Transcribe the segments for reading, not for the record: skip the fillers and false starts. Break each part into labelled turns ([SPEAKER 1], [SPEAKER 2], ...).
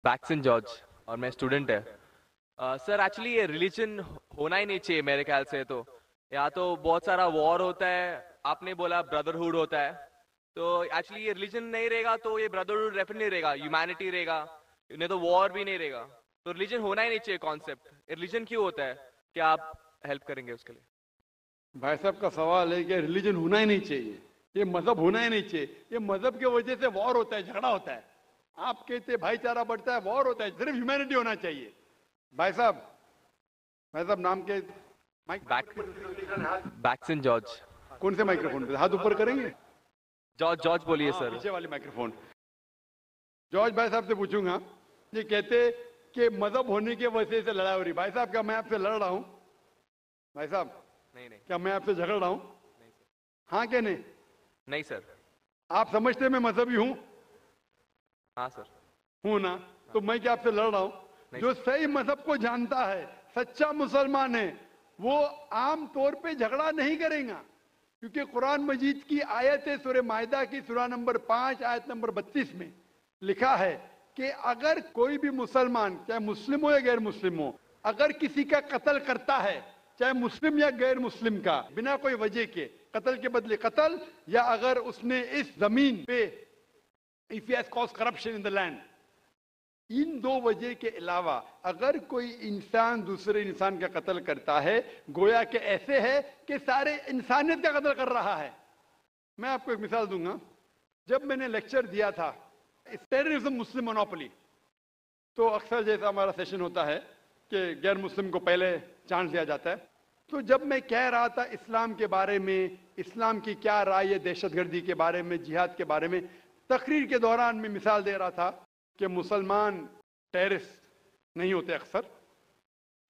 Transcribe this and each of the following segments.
[SPEAKER 1] बैक्सन George और मैं student है। सर एक्चुअली ये रिलीजन होना ही नहीं चाहिए मेरे ख्याल से। तो या तो बहुत सारा वॉर होता है, आपने बोला ब्रदरहुड होता है, तो एक्चुअली ये रिलीजन नहीं रहेगा तो ये ब्रदरहुड डेफिनेटली रहेगा, ह्यूमैनिटी रहेगा, नहीं तो वॉर भी नहीं रहेगा। तो रिलीजन होना ही नहीं चाहिए कॉन्सेप्ट। रिलीजन क्यों होता है, क्या आप हेल्प करेंगे उसके लिए?
[SPEAKER 2] भाई साहब का सवाल है कि रिलीजन होना ही नहीं चाहिए, ये मजहब होना ही नहीं चाहिए। ये मजहब की वजह से वॉर होता है, झगड़ा होता है। आप कहते भाईचारा बढ़ता है, वॉर होता है। सिर्फ ह्यूमैनिटी होना चाहिए। भाई साहब नाम के माइक
[SPEAKER 1] बैक्सन जॉर्ज।
[SPEAKER 2] कौन से माइक्रोफोन पे हाथ ऊपर करेंगे?
[SPEAKER 1] जॉर्ज जॉर्ज बोलिए
[SPEAKER 2] हाँ,
[SPEAKER 1] सर।
[SPEAKER 2] पीछे वाले माइक्रोफोन। जॉर्ज भाई साहब से पूछूंगा, ये कहते कि मजहब होने की वजह से लड़ाई हो रही। भाई साहब क्या मैं आपसे लड़ रहा हूँ? भाई साहब
[SPEAKER 1] नहीं नहीं
[SPEAKER 2] क्या मैं आपसे झगड़ रहा हूँ?
[SPEAKER 1] नहीं सर।
[SPEAKER 2] हाँ क्या नहीं?
[SPEAKER 1] नहीं सर।
[SPEAKER 2] आप समझते मैं मजहबी हूँ?
[SPEAKER 1] हाँ सर।
[SPEAKER 2] हूं ना? तो मैं क्या आपसे लड़ रहा हूं?
[SPEAKER 1] नहीं
[SPEAKER 2] जो सही मजहब को जानता है, सच्चा मुसलमान है, वो आम तौर पे झगड़ा नहीं करेगा। क्योंकि कुरान मजीद की आयत है, सूरह मायदा की सूरा नंबर 5 आयत नंबर 32 में लिखा है कि अगर कोई भी मुसलमान, चाहे मुस्लिम हो या गैर मुस्लिम हो, अगर किसी का कत्ल करता है, चाहे मुस्लिम या गैर मुस्लिम का, बिना कोई वजह के, कत्ल के बदले कत्ल, या अगर उसने इस जमीन पे if he has caused corruption in the land, इन दो वजह के अलावा अगर कोई इंसान दूसरे इंसान का कत्ल करता है, गोया के ऐसे है कि सारे इंसानियत का कत्ल कर रहा है। मैं आपको एक मिसाल दूंगा। जब मैंने लेक्चर दिया था टेररिज्म मुस्लिम मोनोपोली, तो अक्सर जैसा हमारा सेशन होता है कि गैर मुस्लिम को पहले चांस दिया जाता है, तो जब मैं कह रहा था इस्लाम के बारे में, इस्लाम की क्या राय है दहशतगर्दी के बारे में, जिहाद के बारे में, तकरीर के दौरान मैं मिसाल दे रहा था कि मुसलमान टेररिस्ट नहीं होते अक्सर,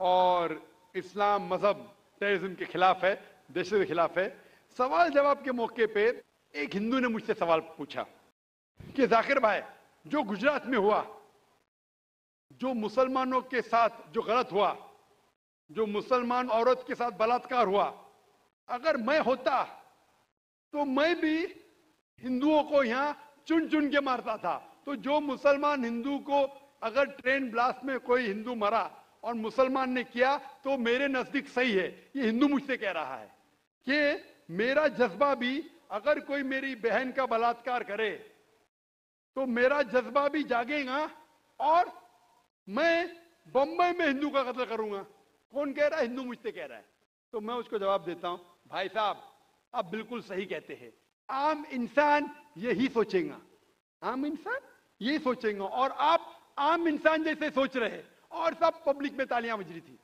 [SPEAKER 2] और इस्लाम मजहब टेररिज्म के खिलाफ है, दहशत के खिलाफ है। सवाल जवाब के मौके पे एक हिंदू ने मुझसे सवाल पूछा कि जाकिर भाई, जो गुजरात में हुआ, जो मुसलमानों के साथ जो गलत हुआ, जो मुसलमान औरत के साथ बलात्कार हुआ, अगर मैं होता तो मैं भी हिंदुओं को यहां चुन चुन के मारता था। तो जो मुसलमान हिंदू को, अगर ट्रेन ब्लास्ट में कोई हिंदू मरा और मुसलमान ने किया, तो मेरे नजदीक सही है। ये हिंदू मुझसे कह रहा है कि मेरा जज्बा भी, अगर कोई मेरी बहन का बलात्कार करे तो मेरा जज्बा भी जागेगा और मैं बम्बई में हिंदू का कत्ल करूंगा। कौन कह रहा है? हिंदू मुझसे कह रहा है। तो मैं उसको जवाब देता हूं, भाई साहब आप बिल्कुल सही कहते हैं। आम इंसान यही सोचेगा, आम इंसान यही सोचेगा, और आप आम इंसान जैसे सोच रहे हैं, और सब पब्लिक में तालियां बज रही थी।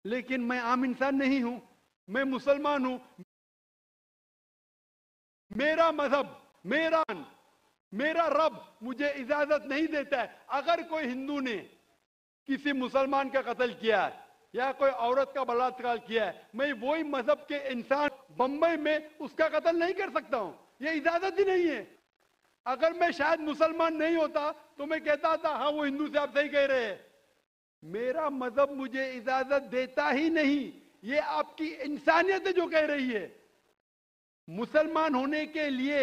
[SPEAKER 2] लेकिन मैं आम इंसान नहीं हूं, मैं मुसलमान हूं। मेरा मजहब, मेरा रब मुझे इजाजत नहीं देता है, अगर कोई हिंदू ने किसी मुसलमान का कत्ल किया है या कोई औरत का बलात्कार किया है, मैं वही मजहब के इंसान बंबई में उसका कत्ल नहीं कर सकता हूं। ये इजाजत ही नहीं है। अगर मैं शायद मुसलमान नहीं होता तो मैं कहता था हाँ वो हिंदू से आप सही कह रहे हैं। मेरा मजहब मुझे इजाजत देता ही नहीं। ये आपकी इंसानियत है जो कह रही है। मुसलमान होने के लिए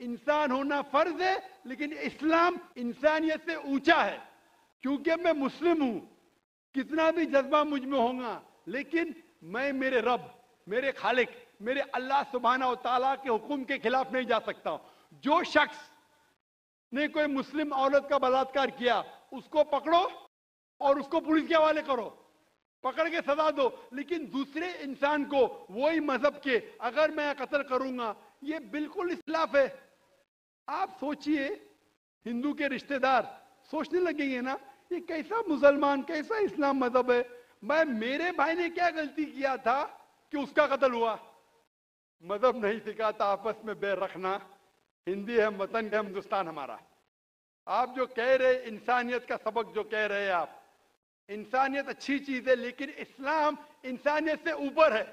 [SPEAKER 2] इंसान होना फर्ज है, लेकिन इस्लाम इंसानियत से ऊंचा है। क्योंकि मैं मुस्लिम हूं, कितना भी जज्बा मुझ में होगा, लेकिन मैं मेरे रब, मेरे खालिक, मेरे अल्लाह सुब्हानहू व तआला के हुक्म के खिलाफ नहीं जा सकता। जो शख्स ने कोई मुस्लिम औरत का बलात्कार किया, उसको पकड़ो और उसको पुलिस के हवाले करो, पकड़ के सजा दो। लेकिन दूसरे इंसान को वही मजहब के अगर मैं कत्ल करूंगा, ये बिल्कुल इस्लाफ है। आप सोचिए, हिंदू के रिश्तेदार सोचने लगेंगे ना, ये कैसा मुसलमान, कैसा इस्लाम मजहब है। मैं, मेरे भाई ने क्या गलती किया था कि उसका कत्ल हुआ? मजहब नहीं सिखाता आपस में बैर रखना। हिंदी है वतन है, हिंदुस्तान हमारा। आप जो कह रहे इंसानियत का सबक जो कह रहे हैं आप, इंसानियत अच्छी चीज है, लेकिन इस्लाम इंसानियत से ऊपर है।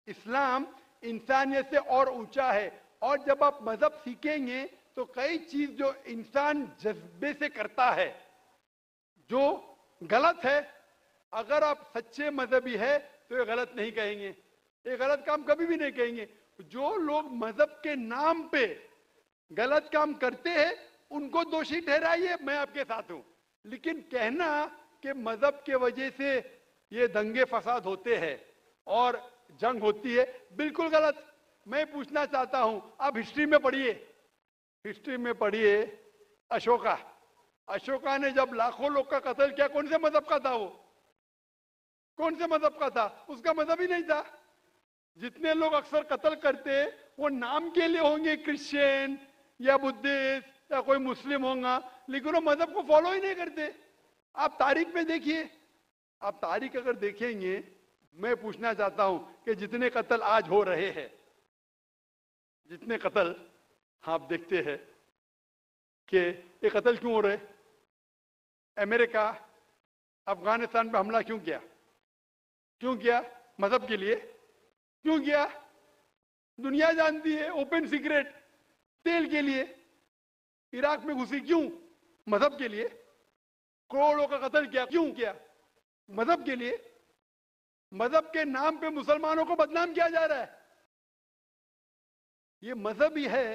[SPEAKER 2] इस्लाम इंसानियत से और ऊंचा है। और जब आप मजहब सीखेंगे तो कई चीज जो इंसान जज्बे से करता है, जो गलत है, अगर आप सच्चे मजहबी है तो ये गलत नहीं कहेंगे, ये गलत काम कभी भी नहीं कहेंगे। जो लोग मजहब के नाम पे गलत काम करते हैं, उनको दोषी ठहराइए, मैं आपके साथ हूं, लेकिन कहना कि मजहब के वजह से ये दंगे फसाद होते हैं और जंग होती है, बिल्कुल गलत। मैं पूछना चाहता हूं, आप हिस्ट्री में पढ़िए, हिस्ट्री में पढ़िए अशोका ने जब लाखों लोग का कत्ल किया, कौन से मजहब का था वो? कौन से मजहब का था? उसका मजहब ही नहीं था। जितने लोग अक्सर कत्ल करते वो नाम के लिए होंगे, क्रिश्चियन या बुद्धिस्ट या कोई मुस्लिम होगा, लेकिन वो मजहब को फॉलो ही नहीं करते। आप तारीख में देखिए, आप तारीख अगर देखेंगे, मैं पूछना चाहता हूं कि जितने कत्ल आज हो रहे हैं, जितने कत्ल आप देखते हैं कि ये कत्ल क्यों हो रहे? अमेरिका अफगानिस्तान पे हमला क्यों किया? क्यों किया? मजहब के लिए। क्यों किया? दुनिया जानती है, ओपन सीक्रेट, तेल के लिए। इराक में घुसी क्यों? मजहब के लिए। करोड़ों का कत्ल किया, क्यों किया? मजहब के लिए। मजहब के नाम पे मुसलमानों को बदनाम किया जा रहा है। ये मजहब ही है।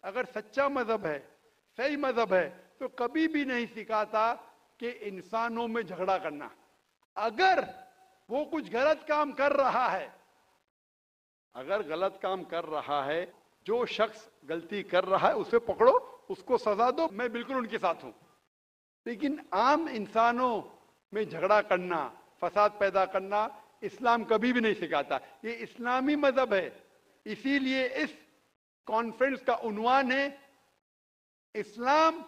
[SPEAKER 2] अगर सच्चा मजहब है, सही मजहब है, तो कभी भी नहीं सिखाता कि इंसानों में झगड़ा करना। अगर वो कुछ गलत काम कर रहा है, अगर गलत काम कर रहा है, जो शख्स गलती कर रहा है उसे पकड़ो, उसको सजा दो, मैं बिल्कुल उनके साथ हूं। लेकिन आम इंसानों में झगड़ा करना, फसाद पैदा करना, इस्लाम कभी भी नहीं सिखाता। ये इस्लामी मजहब है। इसीलिए इस कॉन्फ्रेंस का उन्वान है Islam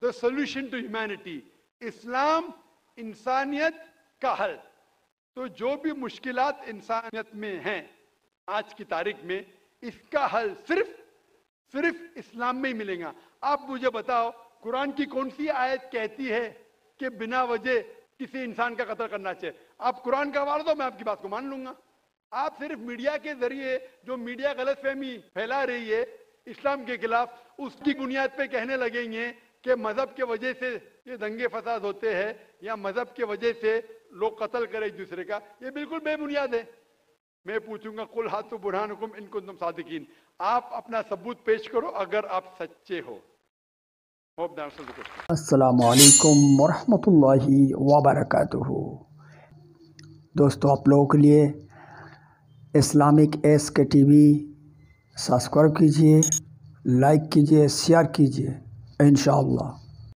[SPEAKER 2] the solution to humanity, इस्लाम इंसानियत का हल। तो जो भी मुश्किलात इंसानियत में हैं आज की तारीख में, इसका हल सिर्फ इस्लाम में ही मिलेगा। आप मुझे बताओ, कुरान की कौन सी आयत कहती है कि बिना वजह किसी इंसान का कत्ल करना चाहिए? आप कुरान का हवाला दो, मैं आपकी बात को मान लूंगा। आप सिर्फ मीडिया के जरिए जो मीडिया गलतफहमी फैला रही है इस्लाम के खिलाफ, उसकी बुनियाद पे कहने लगेंगे कि मजहब के वजह से ये दंगे फसाद होते हैं या मजहब के वजह से लोग कत्ल करें एक दूसरे का। ये बिल्कुल बेबुनियाद है। मैं पूछूंगा, कुल हाथु बुरहानुकुम इन कुंतुम सादिकीन, आप अपना सबूत पेश करो अगर आप सच्चे हो।
[SPEAKER 3] अस्सलामु अलैकुम वरहमतुल्लाहि वबरकातुहू। दोस्तों, आप लोगों के लिए इस्लामिक एस के टीवी सब्सक्राइब कीजिए, लाइक कीजिए, शेयर कीजिए इंशाअल्लाह।